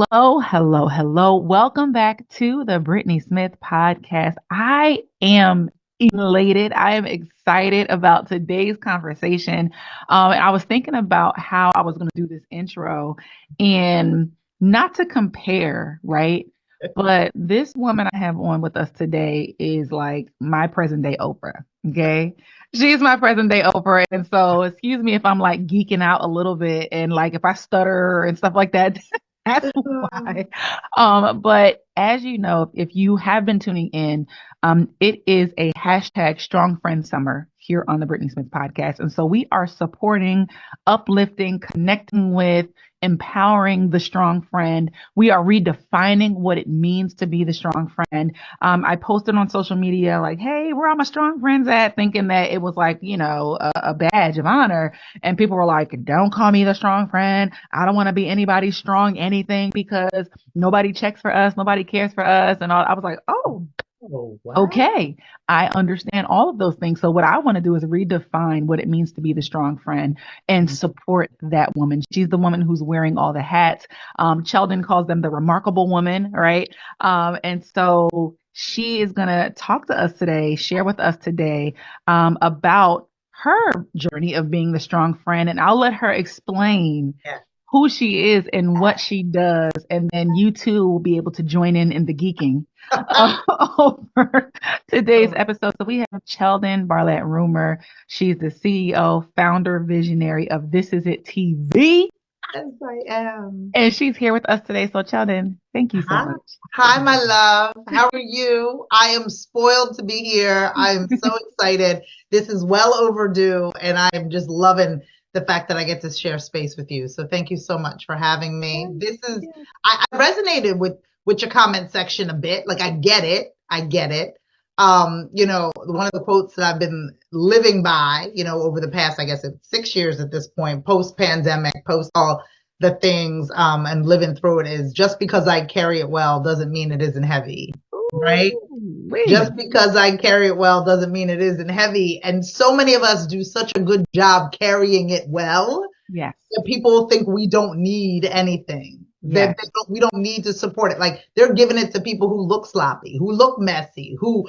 Hello, hello, hello. Welcome back to the Brittnee Smith podcast. I am elated. I am excited about today's conversation. And I was thinking about how I was going to do this intro and not to compare, right? But this woman I have on with us today is like my present day Oprah. Okay. She's my present day Oprah. And so, excuse me if I'm like geeking out a little bit and like if I stutter and stuff like that. That's why. But as you know, if you have been tuning in, it is a hashtag Strong Friend Summer here on the Brittnee Smith podcast. And so we are supporting, uplifting, connecting with, empowering the strong friend. We are redefining what it means to be the strong friend. I posted on social media like, hey, where are my strong friends at? Thinking that it was like, a badge of honor. And people were like, don't call me the strong friend. I don't want to be anybody's strong anything because nobody checks for us. Nobody cares for us. And all. I was like, oh, Oh, wow. okay. I understand all of those things. So what I want to do is redefine what it means to be the strong friend and support that woman. She's the woman who's wearing all the hats. Cheldin calls them the remarkable woman, right? And so she is going to talk to us today, share with us today about her journey of being the strong friend. And I'll let her explain Yeah. who she is and what she does. And then you too will be able to join in the geeking over today's episode. So we have Cheldin Barlatt Rumer. She's the CEO, founder, visionary of This Is It TV. Yes, I am. And she's here with us today. So Cheldin, thank you so Hi. much. Hi, my love. How are you? I am spoiled to be here. I am so excited. This is well overdue, and I am just loving the fact that I get to share space with you. So thank you so much for having me. I resonated with your comment section a bit. Like I get it. I get it. One of the quotes that I've been living by, over the past, I guess it's 6 years at this point, post pandemic, post all the things, and living through it is just because I carry it well doesn't mean it isn't heavy, right? Ooh-wee. Just because I carry it well doesn't mean it isn't heavy. And so many of us do such a good job carrying it well Yes. that people think we don't need anything. Yes. We don't need to support it. Like they're giving it to people who look sloppy, who look messy, who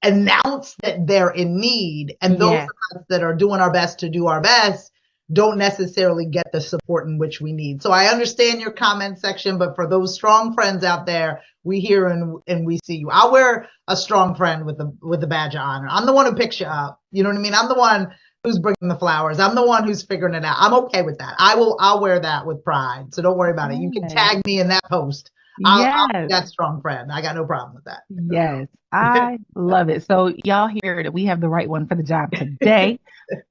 announce that they're in need. And those Yes. of us that are doing our best to do our best don't necessarily get the support in which we need. So I understand your comment section, but for those strong friends out there, we hear and we see you. I'll wear a strong friend with the badge of honor. I'm the one who picks you up. You know what I mean? I'm the one who's bringing the flowers. I'm the one who's figuring it out. I'm okay with that. I'll wear that with pride. So don't worry about it. You can tag me in that post. I'll be that strong friend. I got no problem with that. Yes, I love it. So y'all hear that we have the right one for the job today.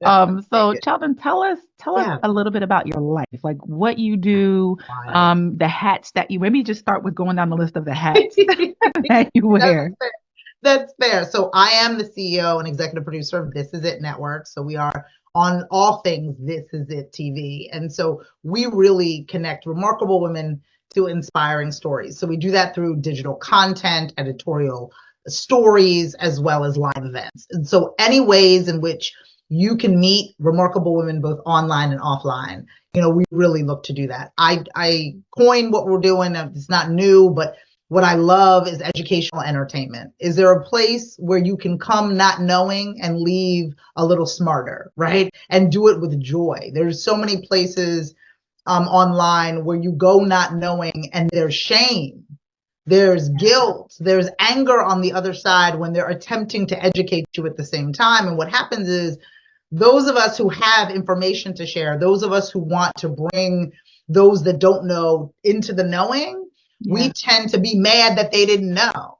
So Sheldon, tell us a little bit about your life, like what you do, the hats that you maybe just start with going down the list of the hats that you wear. That's fair. So I am the CEO and executive producer of This Is It Network. So we are on all things This Is It TV. And so we really connect remarkable women to inspiring stories. So we do that through digital content, editorial stories, as well as live events. And so any ways in which you can meet remarkable women both online and offline, we really look to do that. I coined what we're doing. It's not new, but what I love is educational entertainment. Is there a place where you can come not knowing and leave a little smarter, right? And do it with joy. There's so many places online where you go not knowing and there's shame, there's guilt, there's anger on the other side when they're attempting to educate you at the same time. And what happens is those of us who have information to share, those of us who want to bring those that don't know into the knowing, we tend to be mad that they didn't know.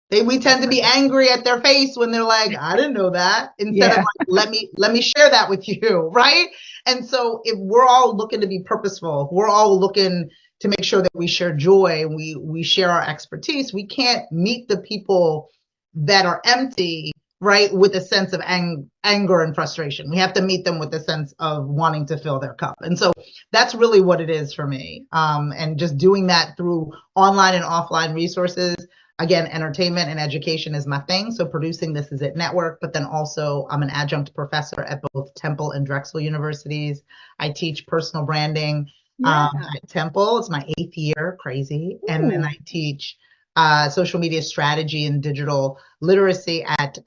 We tend to be angry at their face when they're like, I didn't know that, instead of like, let me share that with you, right? And so if we're all looking to be purposeful, we're all looking to make sure that we share joy, we share our expertise, we can't meet the people that are empty, right, with a sense of anger and frustration. We have to meet them with a sense of wanting to fill their cup. And so that's really what it is for me. And just doing that through online and offline resources. Again, entertainment and education is my thing. So producing This Is It Network, but then also I'm an adjunct professor at both Temple and Drexel universities. I teach personal branding, Yeah. At Temple. It's my 8th year, crazy. And then Ooh. I teach social media strategy and digital literacy at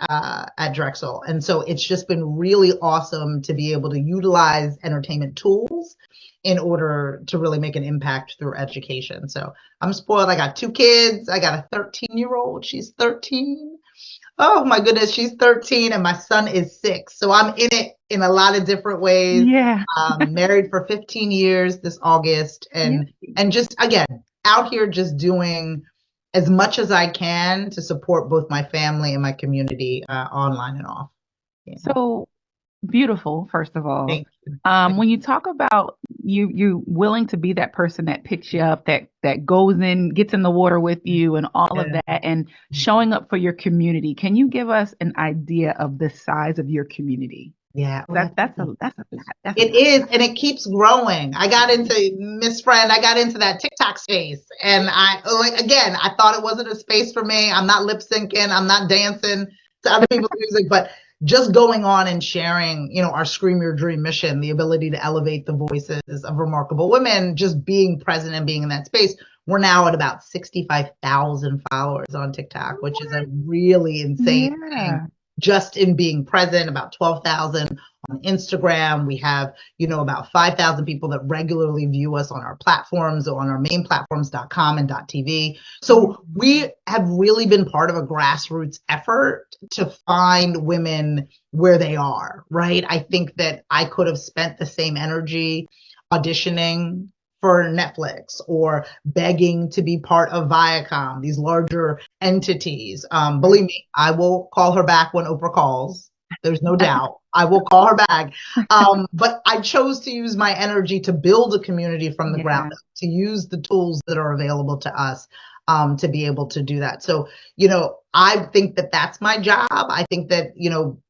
Drexel. And so it's just been really awesome to be able to utilize entertainment tools in order to really make an impact through education. So I'm spoiled. I got 2 kids. I got a 13-year-old. She's 13. Oh my goodness, she's 13 and my son is 6. So I'm in it in a lot of different ways. Yeah. Married for 15 years this August, Yeah. and just again out here just doing as much as I can to support both my family and my community, online and off. Yeah. So beautiful, first of all. Thank you. When you talk about you willing to be that person that picks you up, that goes in, gets in the water with you and all of Yeah. that, and showing up for your community, can you give us an idea of the size of your community? Yeah. That's a lot. That's a It lot. is, and it keeps growing. I got into Miss Friend. I got into that TikTok space, and I thought it wasn't a space for me. I'm not lip syncing. I'm not dancing to other people's music, but just going on and sharing, our Scream Your Dream mission, the ability to elevate the voices of remarkable women, just being present and being in that space. We're now at about 65,000 followers on TikTok, which is a really insane thing. Yeah. Just in being present, about 12,000 on Instagram. We have, about 5,000 people that regularly view us on our platforms, or on our main platforms.com and .tv. So we have really been part of a grassroots effort to find women where they are, right? I think that I could have spent the same energy auditioning for Netflix or begging to be part of Viacom, these larger entities. Believe me, I will call her back when Oprah calls. There's no doubt. I will call her back. But I chose to use my energy to build a community from the ground up, to use the tools that are available to us, to be able to do that. So, I think that that's my job. I think that,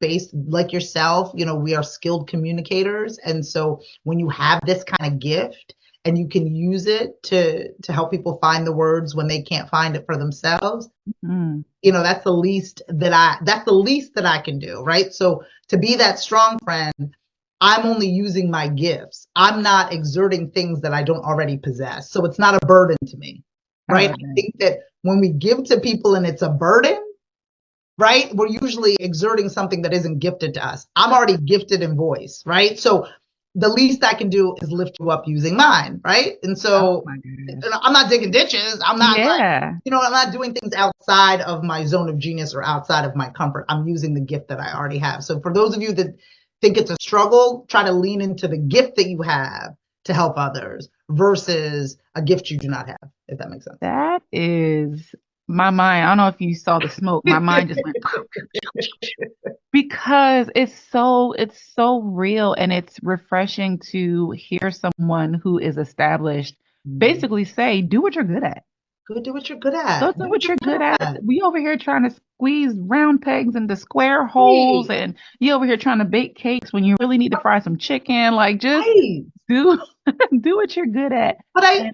based like yourself, we are skilled communicators. And so when you have this kind of gift, and you can use it to help people find the words when they can't find it for themselves, that's the least that I can do, right? So to be that strong friend, I'm only using my gifts. I'm not exerting things that I don't already possess. So it's not a burden to me, right? I think that when we give to people and it's a burden, right, we're usually exerting something that isn't gifted to us. I'm already gifted in voice, right? So the least I can do is lift you up using mine, right? And so I'm not digging ditches. I'm not I'm not doing things outside of my zone of genius or outside of my comfort. I'm using the gift that I already have. So for those of you that think it's a struggle, try to lean into the gift that you have to help others versus a gift you do not have, if that makes sense. That is my mind. I don't know if you saw the smoke. My mind just went because it's so real, and it's refreshing to hear someone who is established basically say, do what you're good at. Go do what you're good at. Go do what you're good at. We over here trying to squeeze round pegs into square holes, and you over here trying to bake cakes when you really need to fry some chicken. Like, just do what you're good at. But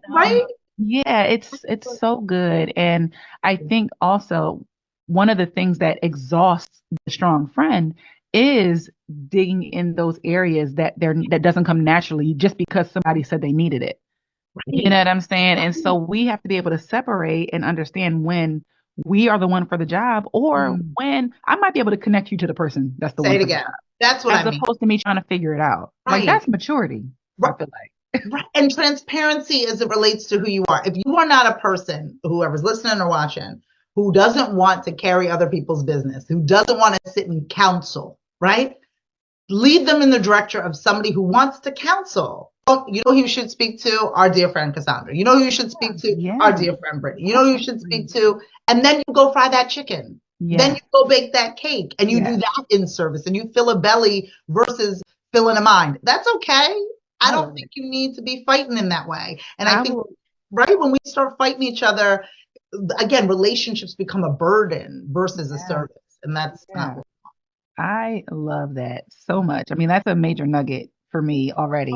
yeah, it's so good. And I think also one of the things that exhausts the strong friend is digging in those areas that doesn't come naturally just because somebody said they needed it. You know what I'm saying? And so we have to be able to separate and understand when we are the one for the job, or when I might be able to connect you to the person that's the one for the job. That's what I mean. As opposed to me trying to figure it out. Like, that's maturity, I feel like. Right. And transparency as it relates to who you are. If you are not a person, whoever's listening or watching, who doesn't want to carry other people's business, who doesn't want to sit in counsel, right? Lead them in the direction of somebody who wants to counsel. Oh, you know who you should speak to? Our dear friend Cassandra. You know who you should speak to? Our dear friend Brittnee. You know who you should speak to? And then you go fry that chicken. Then you go bake that cake, and you do that in service, and you fill a belly versus filling a mind. That's okay. I don't think you need to be fighting in that way. And I think, right, when we start fighting each other, again, relationships become a burden versus a service. And that's not what I love that so much. I mean, that's a major nugget for me already.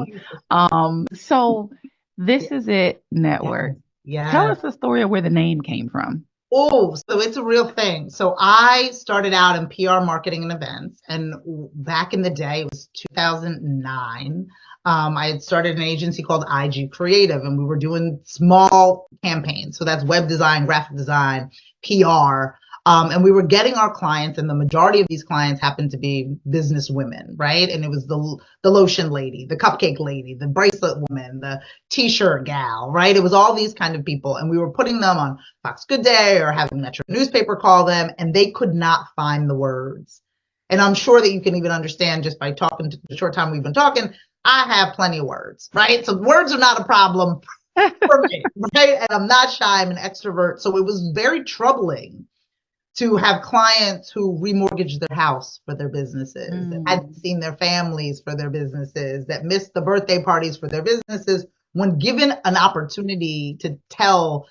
So This Is It Network. Tell us the story of where the name came from. Oh, so it's a real thing. So I started out in PR marketing and events, and back in the day, it was 2009. I had started an agency called IG Creative, and we were doing small campaigns. So that's web design, graphic design, PR. And we were getting our clients, and the majority of these clients happened to be business women, right? And it was the lotion lady, the cupcake lady, the bracelet woman, the t-shirt gal, right? It was all these kind of people. And we were putting them on Fox Good Day or having Metro newspaper call them, and they could not find the words. And I'm sure that you can even understand just by talking to the short time we've been talking, I have plenty of words, right? So words are not a problem for me, right? And I'm not shy, I'm an extrovert. So it was very troubling to have clients who remortgaged their house for their businesses, that hadn't seen their families for their businesses, that missed the birthday parties for their businesses. When given an opportunity to tell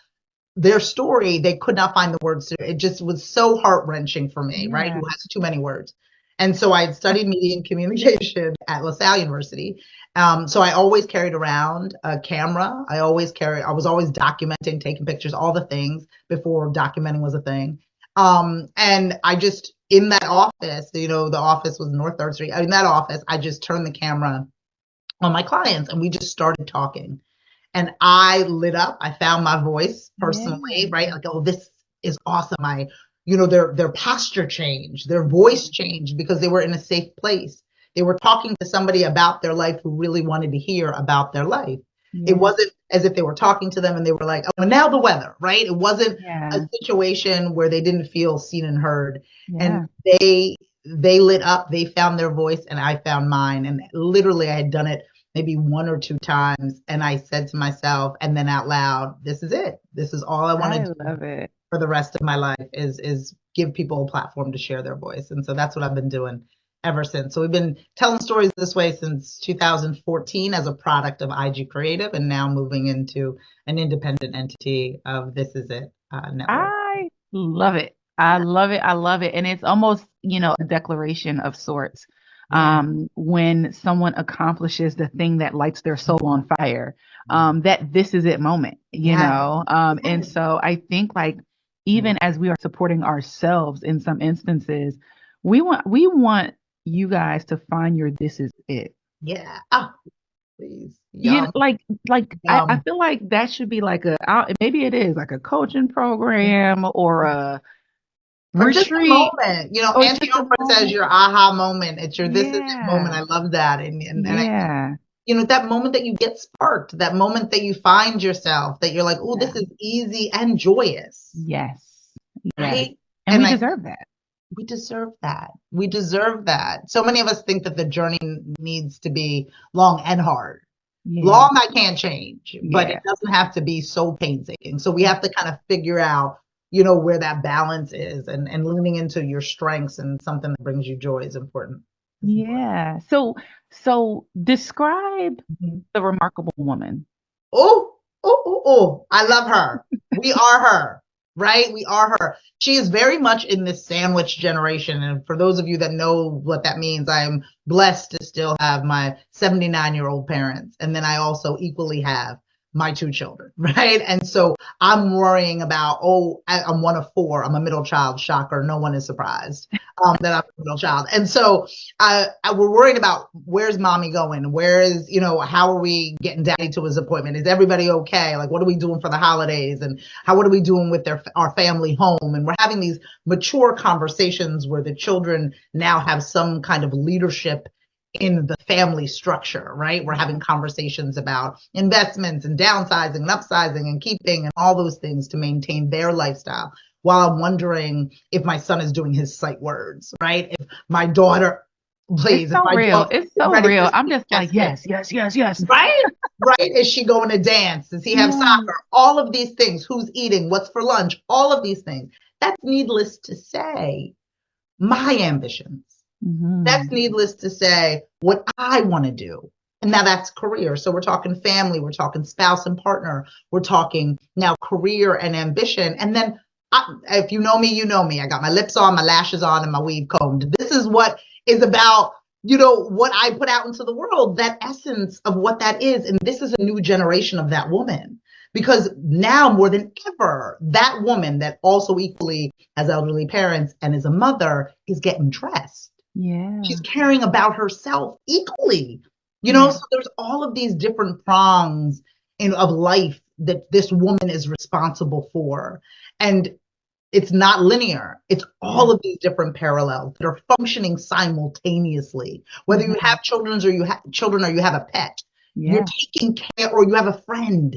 their story, they could not find the words to it. It just was so heart-wrenching for me, right? Who has too many words. And so I studied media and communication at LaSalle University. So I always carried around a camera. I was always documenting, taking pictures, all the things before documenting was a thing. And I just, in that office, the office was North 3rd Street. In that office, I just turned the camera on my clients and we just started talking. And I lit up. I found my voice personally, right? Like, oh, this is awesome. Their posture changed, their voice changed because they were in a safe place. They were talking to somebody about their life who really wanted to hear about their life. It wasn't as if they were talking to them and they were like, oh, and now the weather, right? It wasn't a situation where they didn't feel seen and heard. And they lit up, they found their voice, and I found mine. And literally I had done it maybe 1 or 2 times. And I said to myself, and then out loud, this is it. This is all I want to do for the rest of my life is give people a platform to share their voice. And so that's what I've been doing ever since. So we've been telling stories this way since 2014 as a product of IG Creative, and now moving into an independent entity of This Is It Network. I love it. I love it. I love it. And it's almost, a declaration of sorts. When someone accomplishes the thing that lights their soul on fire, that this is it moment, and so I think, like, even as we are supporting ourselves in some instances, we want you guys to find your this is it. Please. I feel like that should be like maybe it is like a coaching program or a or just a moment. Auntie Oprah says your aha moment. It's your this is it moment. I love that. And I, that moment that you get sparked, that moment that you find yourself, that you're like, oh, this is easy and joyous. Yes. Right. And we deserve that. We deserve that. We deserve that. So many of us think that the journey needs to be long and hard. Long I can't change, but it doesn't have to be so painstaking. So we have to kind of figure out, where that balance is, and leaning into your strengths and something that brings you joy is important. Yeah. So describe the remarkable woman. Oh, I love her. We are her. Right? We are her. She is very much in this sandwich generation. And for those of you that know what that means, I am blessed to still have my 79-year-old parents. And then I also equally have my 2 children, right? And so I'm worrying about, I'm one of 4. I'm a middle child. Shocker. No one is surprised that I'm a middle child. And so we're worried about, where's mommy going? Where is, how are we getting daddy to his appointment? Is everybody okay? Like, what are we doing for the holidays? And what are we doing with our family home? And we're having these mature conversations where the children now have some kind of leadership in the family structure, right? We're having conversations about investments and downsizing and upsizing and keeping and all those things to maintain their lifestyle. While I'm wondering if my son is doing his sight words, right? If my daughter, please. It's so real. It's so real. I'm just like, yes. Right? Right? Is she going to dance? Does he have soccer? All of these things. Who's eating? What's for lunch? All of these things. That's needless to say, my ambitions. That's needless to say what I want to do. And now that's career. So we're talking family, we're talking spouse and partner, we're talking now career and ambition. And then if you know me, you know me. I got my lips on, my lashes on, and my weave combed. This is what is about, what I put out into the world, that essence of what that is. And this is a new generation of that woman. Because now more than ever, that woman that also equally has elderly parents and is a mother is getting dressed. Yeah. She's caring about herself equally. Yeah. So there's all of these different prongs of life that this woman is responsible for. And it's not linear. It's all of these different parallels that are functioning simultaneously. Whether you have children or you have a pet, you're taking care, or you have a friend,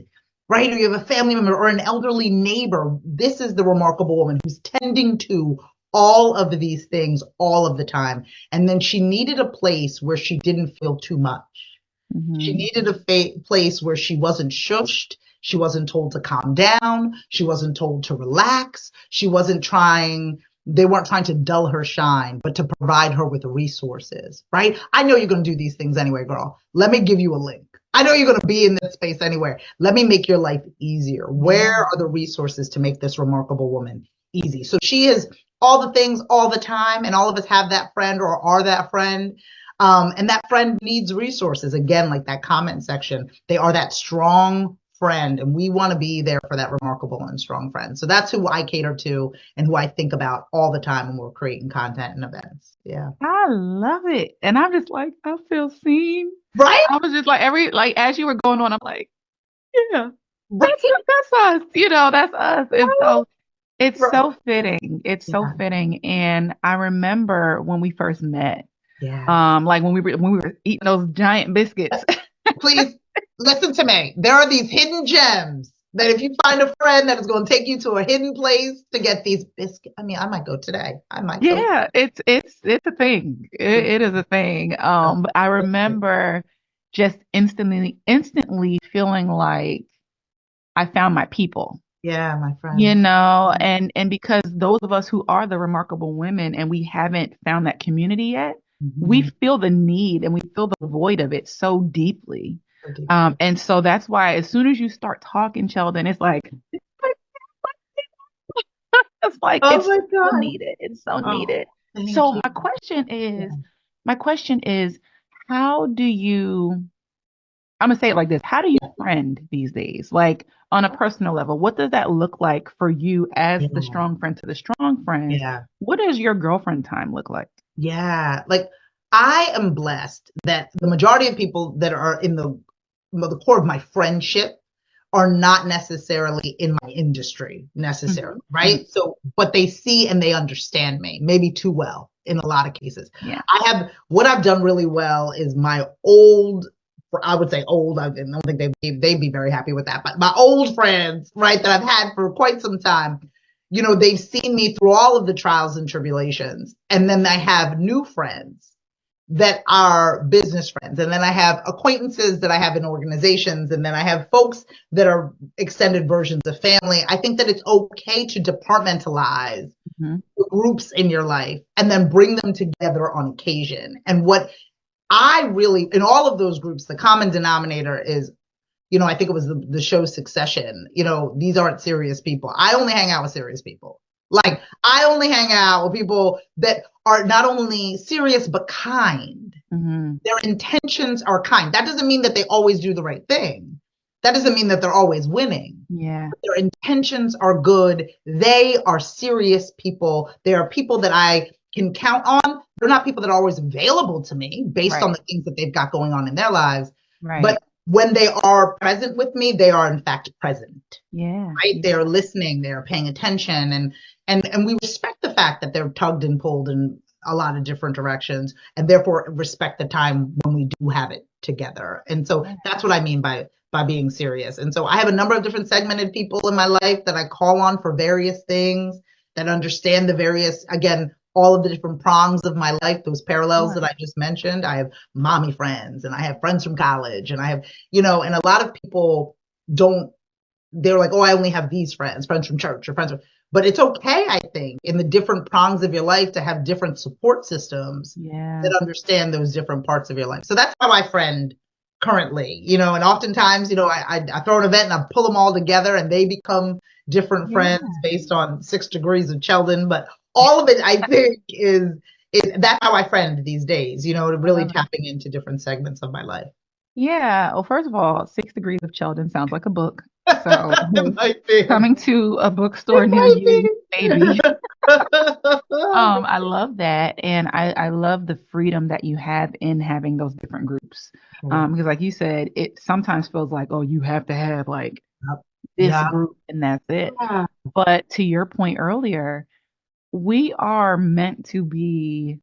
right? Or you have a family member or an elderly neighbor. This is the remarkable woman who's tending to all of these things all of the time. And then she needed a place where she didn't feel too much. She needed a place where she wasn't shushed. She wasn't told to calm down. She wasn't told to relax. They weren't trying to dull her shine, but to provide her with resources, right? I know you're going to do these things anyway, girl. Let me give you a link. I know you're going to be in this space anyway. Let me make your life easier. Where are the resources to make this remarkable woman easy? So she is all the things all the time, and all of us have that friend or are that friend. And that friend needs resources. Again, like that comment section, they are that strong friend, and we want to be there for that remarkable and strong friend. So that's who I cater to and who I think about all the time when we're creating content and events. Yeah. I love it. And I'm just like, I feel seen. Right? I was just like, as you were going on, I'm like, yeah, Right. that's us. That's us. And so it's Right. so fitting. It's so fitting. And I remember when we first met, like when we were eating those giant biscuits. Please listen to me. There are these hidden gems that if you find a friend that is going to take you to a hidden place to get these biscuits, I mean, I might go today. I might go. Yeah, it's a thing. It is a thing. But I remember just instantly feeling like I found my people. Yeah, my friend. And because those of us who are the remarkable women and we haven't found that community yet, we feel the need and we feel the void of it so deeply. And so that's why as soon as you start talking, Cheldin, it's like it's so needed. It's so needed. So my question is, how do you, I'm gonna say it like this, how do you friend these days? Like on a personal level, what does that look like for you as the strong friend to the strong friends? What does your girlfriend time look like? Yeah, like I am blessed that the majority of people that are in the core of my friendship are not necessarily in my industry necessarily, right? So, but they see and they understand me maybe too well in a lot of cases. Yeah. What I've done really well is my old, I would say old, I don't think they'd be very happy with that, but my old friends, right, that I've had for quite some time, they've seen me through all of the trials and tribulations. And then I have new friends that are business friends. And then I have acquaintances that I have in organizations. And then I have folks that are extended versions of family. I think that it's okay to departmentalize groups in your life and then bring them together on occasion. And what I really, in all of those groups, the common denominator is, I think it was the show Succession. These aren't serious people. I only hang out with serious people. Like, I only hang out with people that are not only serious, but kind. Their intentions are kind. That doesn't mean that they always do the right thing. That doesn't mean that they're always winning. Yeah. But their intentions are good. They are serious people. They are people that I can count on. They're not people that are always available to me based on the things that they've got going on in their lives. Right. But when they are present with me, they are in fact present. Yeah. Right? They are listening, they're paying attention, and we respect the fact that they're tugged and pulled in a lot of different directions, and therefore respect the time when we do have it together. And so that's what I mean by being serious. And so I have a number of different segmented people in my life that I call on for various things, that understand the various, again, all of the different prongs of my life, those parallels that I just mentioned. I have mommy friends, and I have friends from college, and I have, and a lot of people they're like, oh, I only have these friends from church or but it's okay, I think, in the different prongs of your life to have different support systems that understand those different parts of your life. So that's how I friend currently, and oftentimes, I throw an event and I pull them all together and they become different friends based on 6 degrees of Cheldin. But all of it, I think, is that's how I friend these days, really tapping into different segments of my life. Yeah. Well, first of all, 6 Degrees of Cheldin sounds like a book. So It might be. coming to a bookstore near It you, maybe. might be. I love that. And I love the freedom that you have in having those different groups. Because like you said, it sometimes feels like, oh, you have to have like this Yeah. group and that's it. Yeah. But to your point earlier, we are meant to be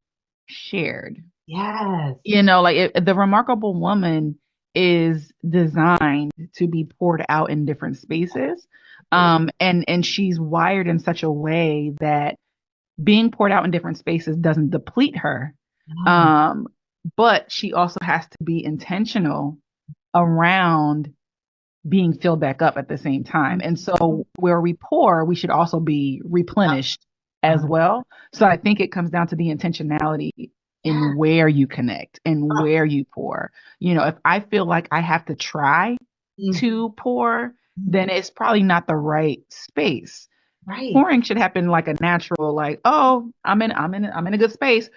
shared. Yes. Like the remarkable woman is designed to be poured out in different spaces. And she's wired in such a way that being poured out in different spaces doesn't deplete her. Yeah. Um, but she also has to be intentional around being filled back up at the same time. And so where we pour, we should also be replenished as well. So I think it comes down to the intentionality Yeah. in where you connect and where you pour. If I feel like I have to try to pour, then it's probably not the right space. Right. Pouring should happen like a natural, like, oh, I'm in a good space.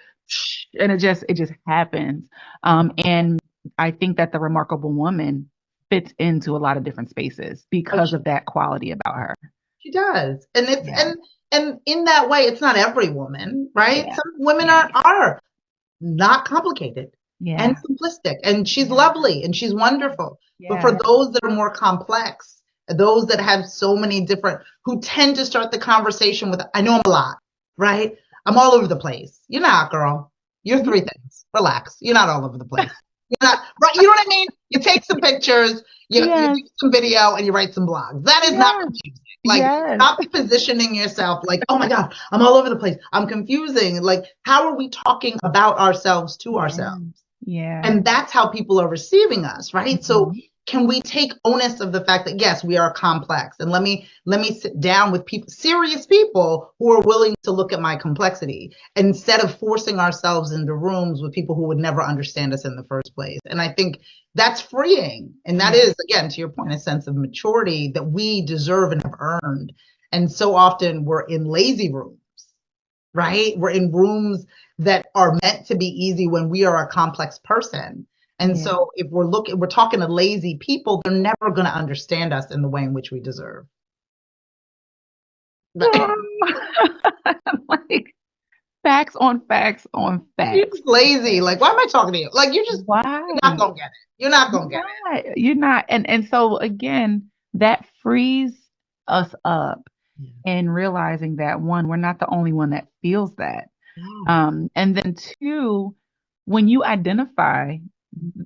And it just happens. And I think that the remarkable woman fits into a lot of different spaces Oh, because of that quality about her. she does. And it's Yeah. and in that way, it's not every woman, right? Yeah. Some women Yeah. are not complicated and Yeah. simplistic, and she's Yeah. lovely and she's wonderful. But for Yeah. those that are more complex, those that have so many different, who tend to start the conversation with, I know I'm a lot, right? I'm all over the place. You're not, girl. You're three things. Relax. You're not all over the place. You're not, right? You know what I mean? You take some pictures, you Yes. do some video, and you write some blogs. That is not Yes. confusing. Like, Yes. stop positioning yourself like, oh my God, I'm all over the place. I'm confusing. Like, how are we talking about ourselves to ourselves? Yeah. And that's how people are receiving us, right? So Mhm. can we take onus of the fact that yes, we are complex, and let me sit down with people, serious people who are willing to look at my complexity instead of forcing ourselves into rooms with people who would never understand us in the first place. And I think that's freeing, and that is, again, to your point, a sense of maturity that we deserve and have earned. And so often we're in lazy rooms, right? We're in rooms that are meant to be easy when we are a complex person. And Yeah. so if we're talking to lazy people, they're never going to understand us in the way in which we deserve. Like facts on facts on You're facts. just lazy. Like, why am I talking to you? Like, you're not Why? going to get it. You're not You're going to get not. You're not. And so again, that frees us up it. in realizing that one, we're not the only one that feels that. Yeah. And then two, when you identify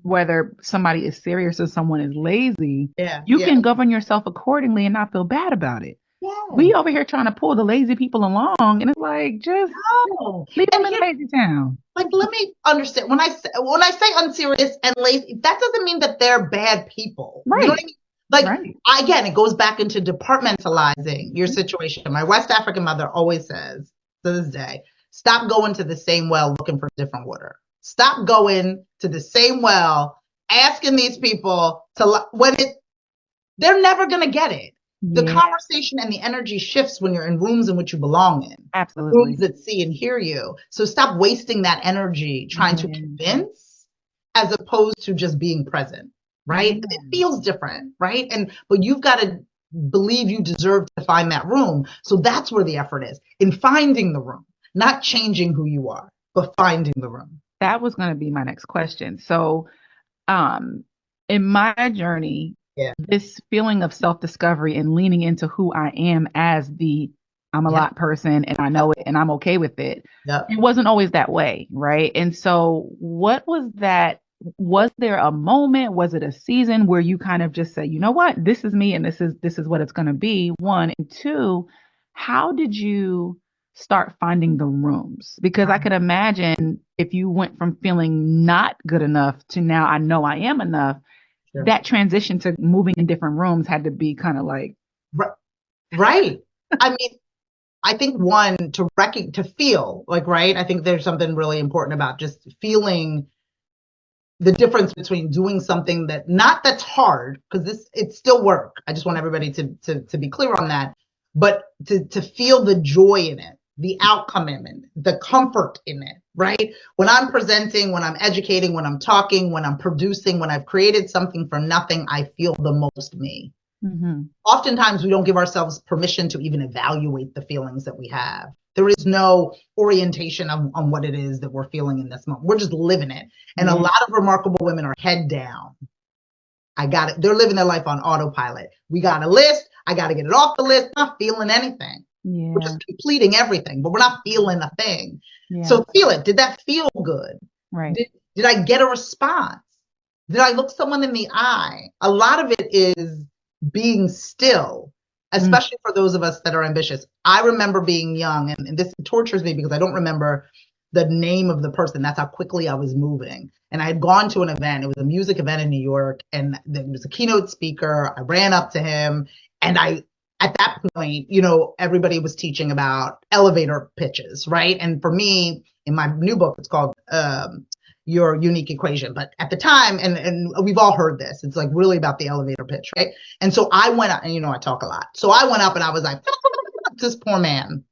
whether somebody is serious or someone is lazy, Yeah. you Yeah. can govern yourself accordingly and not feel bad about it. Yeah. We over here trying to pull the lazy people along, and it's like just No. leave them And in here, lazy town. like, let me understand, when I say unserious and lazy, that doesn't mean that they're bad people. You know what Right, I mean? Like, right. again, it goes back into departmentalizing your situation. My West African mother always says to this day, stop going to the same well looking for different water. Stop going to the same well, asking these people to, they're never going to get it. The Yeah, conversation and the energy shifts when you're in rooms in which you belong in, rooms absolutely. that see and hear you. So stop wasting that energy trying to Yeah, convince as opposed to just being present, right? yeah. It feels different, right? But you've got to believe you deserve to find that room. So that's where the effort is, in finding the room, not changing who you are, but finding the room. That was going to be my next question. So, um, in my journey, Yeah. this feeling of self-discovery and leaning into who I am as the I'm a Yeah. lot person and I know it and I'm okay with it. Yeah. It wasn't always that way, right? And so what was that? Was there a moment? Was it a season where you kind of just said, you know what, this is me and this is what it's gonna be? One. And two, how did you start finding the rooms? Because I could imagine if you went from feeling not good enough to now I know I am enough, Sure. that transition to moving in different rooms had to be kind of like, Right. I mean, I think one, to feel like, right. I think there's something really important about just feeling the difference between doing something that's hard, because it's still work. I just want everybody to be clear on that, but to feel the joy in it, the outcome in it, the comfort in it, right? When I'm presenting, when I'm educating, when I'm talking, when I'm producing, when I've created something from nothing, I feel the most me. Mm-hmm. Oftentimes, we don't give ourselves permission to even evaluate the feelings that we have. There is no orientation on what it is that we're feeling in this moment. We're just living it. And a lot of remarkable women are head down. I got it. They're living their life on autopilot. We got a list. I got to get it off the list. Not feeling anything. Yeah. We're just completing everything, but we're not feeling a thing. Yeah. So feel it. Did that feel good? Right. Did I get a response? Did I look someone in the eye? A lot of it is being still, especially for those of us that are ambitious. I remember being young, and this tortures me because I don't remember the name of the person. That's how quickly I was moving. And I had gone to an event. It was a music event in New York, and there was a keynote speaker. I ran up to him, and at that point, everybody was teaching about elevator pitches, right? And for me, in my new book, it's called Your Unique Equation. But at the time, and we've all heard this, it's like really about the elevator pitch, right? And so I went up, and I talk a lot. So I went up and I was like, this poor man.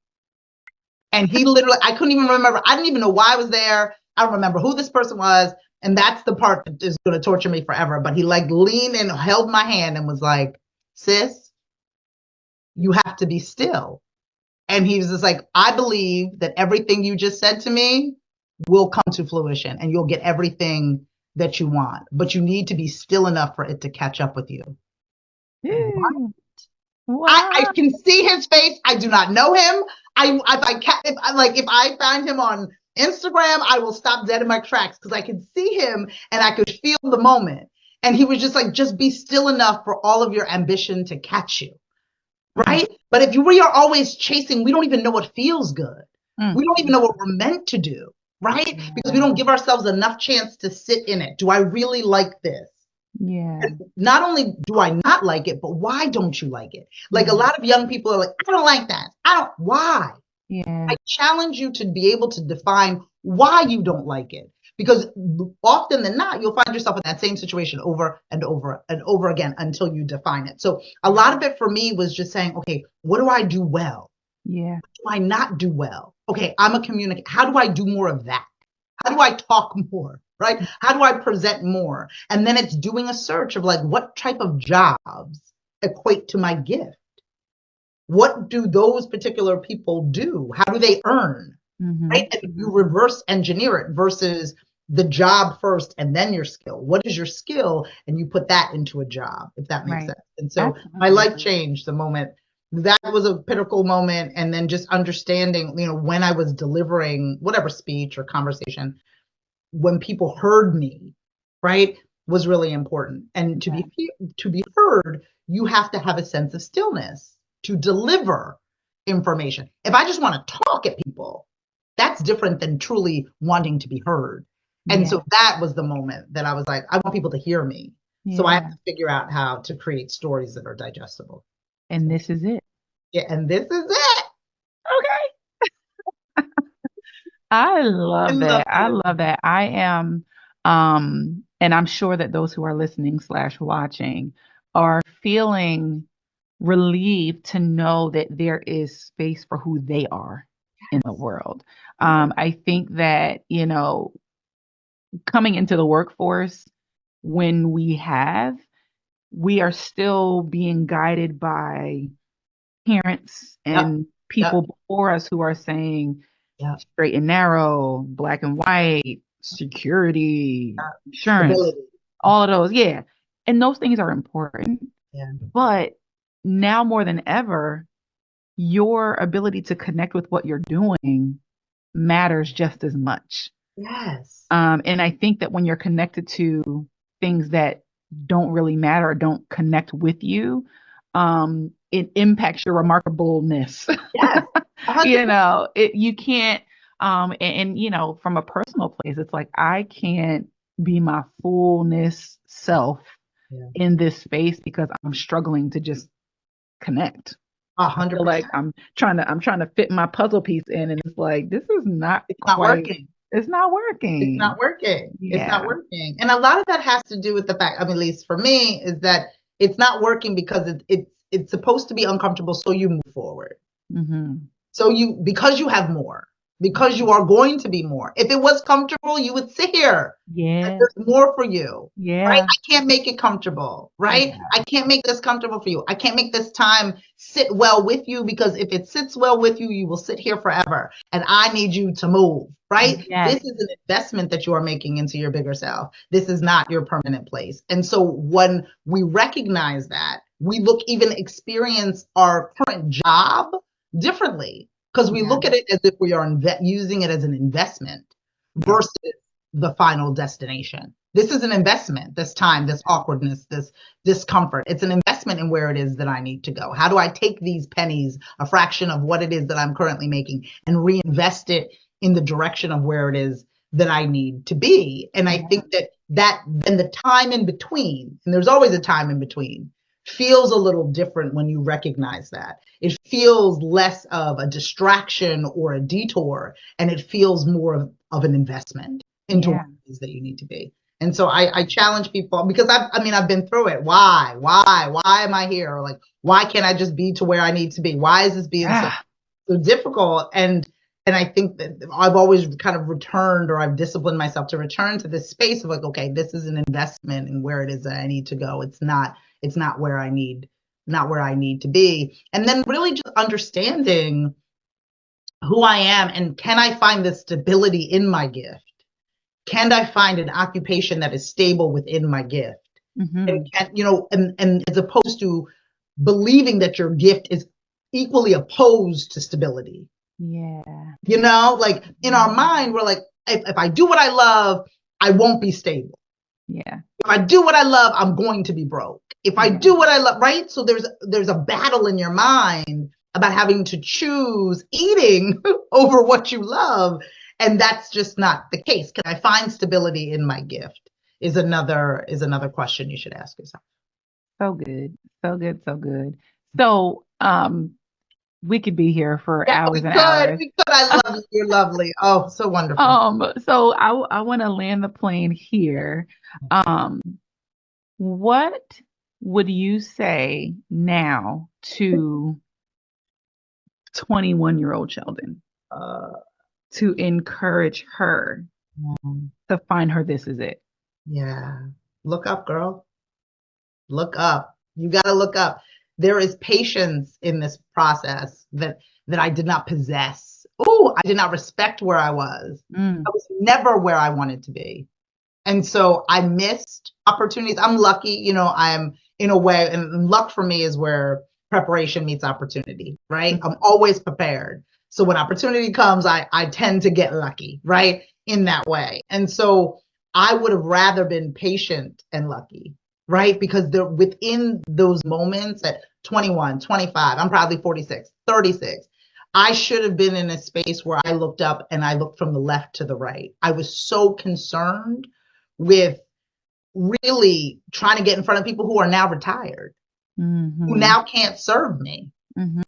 And he literally, I couldn't even remember. I didn't even know why I was there. I don't remember who this person was. And that's the part that is going to torture me forever. But he leaned and held my hand and was like, sis, you have to be still. And he was just like, I believe that everything you just said to me will come to fruition and you'll get everything that you want. But you need to be still enough for it to catch up with you. Wow. I can see his face. I do not know him. If I find him on Instagram, I will stop dead in my tracks because I could see him and I could feel the moment. And he was just like, just be still enough for all of your ambition to catch you. Right? But if we are always chasing, we don't even know what feels good. We don't even know what we're meant to do. Right? Because we don't give ourselves enough chance to sit in it. Do I really like this? Yeah. And not only do I not like it, but why don't you like it? Like a lot of young people are like, I don't like that. Why? Yeah. I challenge you to be able to define why you don't like it. Because often than not, you'll find yourself in that same situation over and over and over again until you define it. So a lot of it for me was just saying, okay, what do I do well? Yeah. What do I not do well? Okay, I'm a communicator. How do I do more of that? How do I talk more? Right? How do I present more? And then it's doing a search of like, what type of jobs equate to my gift? What do those particular people do? How do they earn? Right? And you reverse engineer it versus the job first and then your skill. What is your skill? And you put that into a job, if that makes sense. And so my life changed the moment. That was a pinnacle moment. And then just understanding, when I was delivering whatever speech or conversation, when people heard me, right, was really important. And to be heard, you have to have a sense of stillness to deliver information. If I just want to talk at people, that's different than truly wanting to be heard. And so that was the moment that I was like, I want people to hear me. So I have to figure out how to create stories that are digestible. And this is it. Yeah, and this is it. Okay. I love that. I love that. I am, and I'm sure that those who are listening / watching are feeling relieved to know that there is space for who they are in the world. I think that, coming into the workforce when we are still being guided by parents and people before us who are saying straight and narrow, black and white, security, insurance, stability. All of those. Yeah. And those things are important. Yeah. But now more than ever, your ability to connect with what you're doing matters just as much. Yes. And I think that when you're connected to things that don't really matter or don't connect with you, it impacts your remarkableness. Yes. You can't, and from a personal place, it's like, I can't be my fullness self in this space because I'm struggling to just connect. 100%. Like I'm trying to fit my puzzle piece in, and it's like, this is not working. It's not working. It's not working. Yeah. It's not working. And a lot of that has to do with the fact, at least for me, is that it's not working because it's supposed to be uncomfortable, so you move forward. Mm-hmm. So because you have more, because you are going to be more. If it was comfortable, you would sit here. Yeah. There's more for you, right? Yeah. I can't make it comfortable, right? Yeah. I can't make this comfortable for you. I can't make this time sit well with you, because if it sits well with you, you will sit here forever. And I need you to move, right? Yes. This is an investment that you are making into your bigger self. This is not your permanent place. And so when we recognize that, we experience our current job differently, because we look at it as if we are using it as an investment versus the final destination. This is an investment, this time, this awkwardness, this discomfort. It's an investment in where it is that I need to go. How do I take these pennies, a fraction of what it is that I'm currently making, and reinvest it in the direction of where it is that I need to be? And I think that then the time in between, and there's always a time in between, feels a little different when you recognize that. It feels less of a distraction or a detour, and it feels more of an investment into what it is that you need to be. And so I challenge people, because I've been through it. Why am I here? Or like, why can't I just be to where I need to be? Why is this being so difficult? And I think that I've always kind of returned, or I've disciplined myself to return to this space of like, okay, this is an investment in where it is that I need to go. It's not where I need to be. And then really just understanding who I am, and can I find the stability in my gift? Can I find an occupation that is stable within my gift? And as opposed to believing that your gift is equally opposed to stability. Like in our mind, we're like, if I do what I love, I won't be stable. If I do what I love, I'm going to be broke. If I do what I love, right? So there's a battle in your mind about having to choose eating over what you love. And that's just not the case. Can I find stability in my gift is another question you should ask yourself. So good. So good. So good. So we could be here for hours and hours. We could. I love you. You're lovely. Oh, so wonderful. So I want to land the plane here. What would you say now to 21-year-old Cheldin to encourage her to find her this is it? Yeah. Look up, girl. Look up. You got to look up. There is patience in this process that I did not possess. Oh, I did not respect where I was. I was never where I wanted to be. And so I missed opportunities. I'm lucky, I'm in a way, and luck for me is where preparation meets opportunity, right? I'm always prepared. So when opportunity comes, I tend to get lucky, right? In that way. And so I would have rather been patient and lucky, right? Because within those moments at 21, 25, I'm probably 46, 36, I should have been in a space where I looked up and I looked from the left to the right. I was so concerned with really trying to get in front of people who are now retired, who now can't serve me,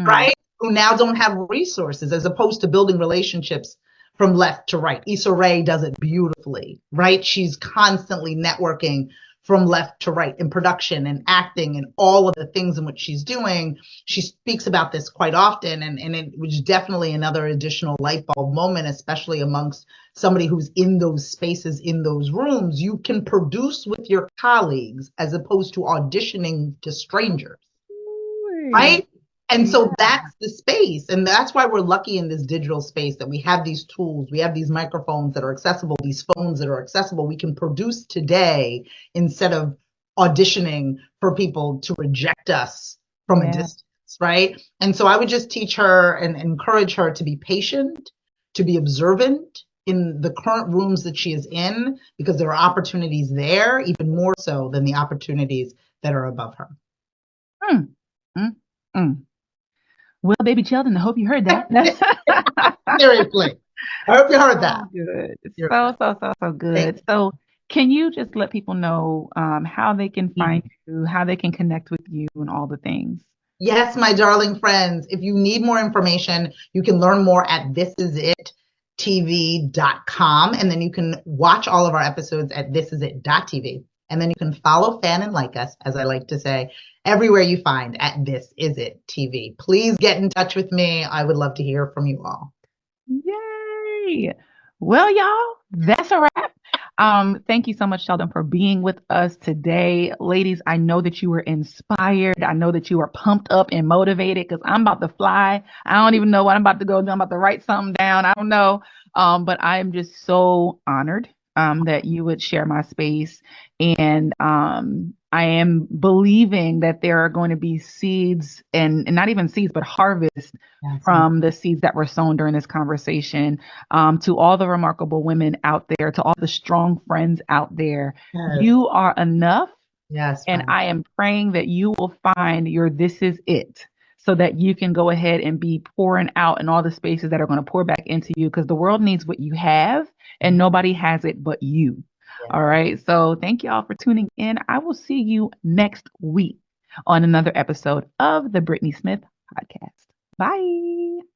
right? Who now don't have resources, as opposed to building relationships from left to right. Issa Rae does it beautifully, right? She's constantly networking from left to right in production and acting and all of the things in which she's doing. She speaks about this quite often, and it was definitely another additional light bulb moment, especially amongst somebody who's in those spaces, in those rooms. You can produce with your colleagues as opposed to auditioning to strangers, right? And so that's the space. And that's why we're lucky in this digital space that we have these tools, we have these microphones that are accessible, these phones that are accessible. We can produce today instead of auditioning for people to reject us from a distance, right? And so I would just teach her and encourage her to be patient, to be observant in the current rooms that she is in, because there are opportunities there, even more so than the opportunities that are above her. Well, baby Cheldin, I hope you heard that. Seriously. I hope you heard that. Good. So good. So can you just let people know how they can find you, how they can connect with you and all the things? Yes, my darling friends. If you need more information, you can learn more at thisisItTV.com. And then you can watch all of our episodes at thisisIt.tv. And then you can follow, fan, and like us, as I like to say, everywhere you find at This Is It TV. Please get in touch with me. I would love to hear from you all. Yay! Well, y'all, that's a wrap. Thank you so much, Cheldin, for being with us today. Ladies, I know that you were inspired. I know that you were pumped up and motivated because I'm about to fly. I don't even know what I'm about to go do. I'm about to write something down. I don't know. But I am just so honored that you would share my space. And I am believing that there are going to be seeds and not even seeds, but harvest from the seeds that were sown during this conversation. To all the remarkable women out there, to all the strong friends out there, you are enough. Yes. And I am praying that you will find your this is it so that you can go ahead and be pouring out in all the spaces that are going to pour back into you because the world needs what you have and nobody has it but you. All right. So thank you all for tuning in. I will see you next week on another episode of the Brittnee Smith podcast. Bye.